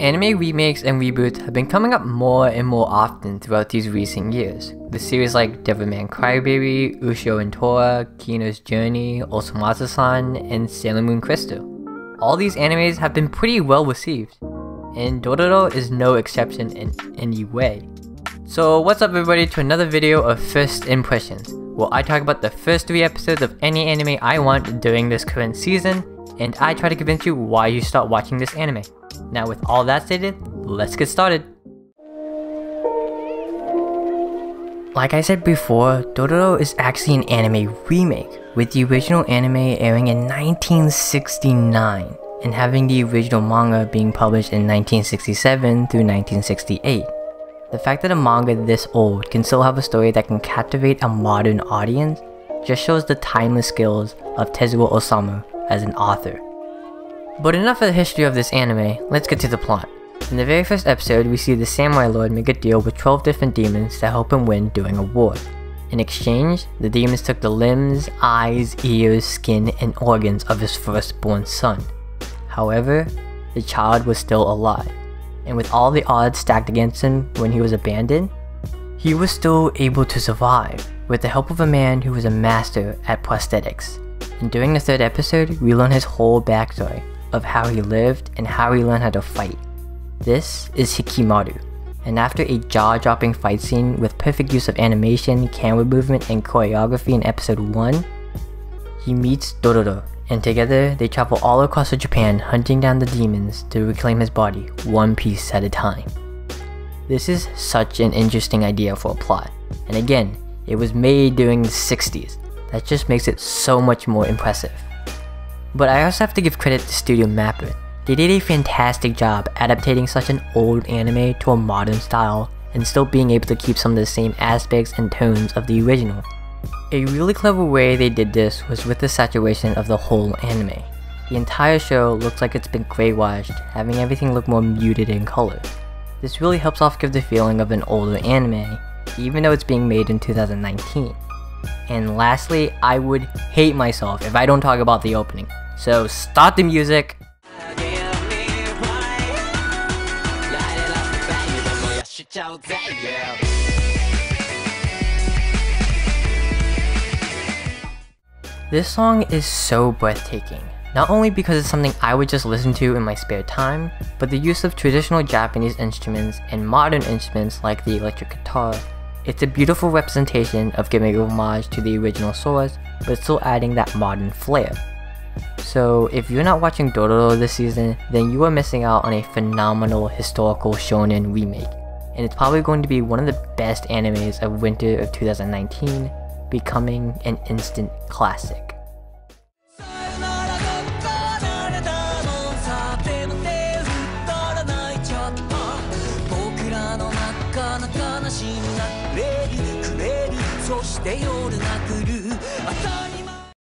Anime remakes and reboots have been coming up more and more often throughout these recent years, with series like Devilman Crybaby, Ushio and Tora, Kino's Journey, Osamu-san, and Sailor Moon Crystal. All these animes have been pretty well received, and Dororo is no exception in any way. So what's up everybody, to another video of First Impressions, where I talk about the first 3 episodes of any anime I want during this current season, and I try to convince you why you start watching this anime. Now with all that stated, let's get started! Like I said before, Dororo is actually an anime remake, with the original anime airing in 1969, and having the original manga being published in 1967 through 1968. The fact that a manga this old can still have a story that can captivate a modern audience just shows the timeless skills of Tezuka Osamu as an author. But enough of the history of this anime, let's get to the plot. In the very first episode, we see the Samurai Lord make a deal with 12 different demons to help him win during a war. In exchange, the demons took the limbs, eyes, ears, skin, and organs of his firstborn son. However, the child was still alive, and with all the odds stacked against him when he was abandoned, he was still able to survive with the help of a man who was a master at prosthetics. And during the 3rd episode, we learn his whole backstory of how he lived and how he learned how to fight. This is Hikimaru, and after a jaw-dropping fight scene with perfect use of animation, camera movement, and choreography in episode 1, he meets Dororo, and together they travel all across Japan hunting down the demons to reclaim his body one piece at a time. This is such an interesting idea for a plot, and again, it was made during the 60s. That just makes it so much more impressive. But I also have to give credit to Studio Mapper. They did a fantastic job adapting such an old anime to a modern style and still being able to keep some of the same aspects and tones of the original. A really clever way they did this was with the saturation of the whole anime. The entire show looks like it's been grey washed, having everything look more muted in color. This really helps off give the feeling of an older anime, even though it's being made in 2019. And lastly, I would hate myself if I don't talk about the opening. So start the music. This song is so breathtaking, not only because it's something I would just listen to in my spare time, but the use of traditional Japanese instruments and modern instruments like the electric guitar. It's a beautiful representation of giving homage to the original source, but still adding that modern flair. So if you're not watching Dororo this season, then you are missing out on a phenomenal historical shonen remake, and it's probably going to be one of the best animes of winter of 2019, becoming an instant classic.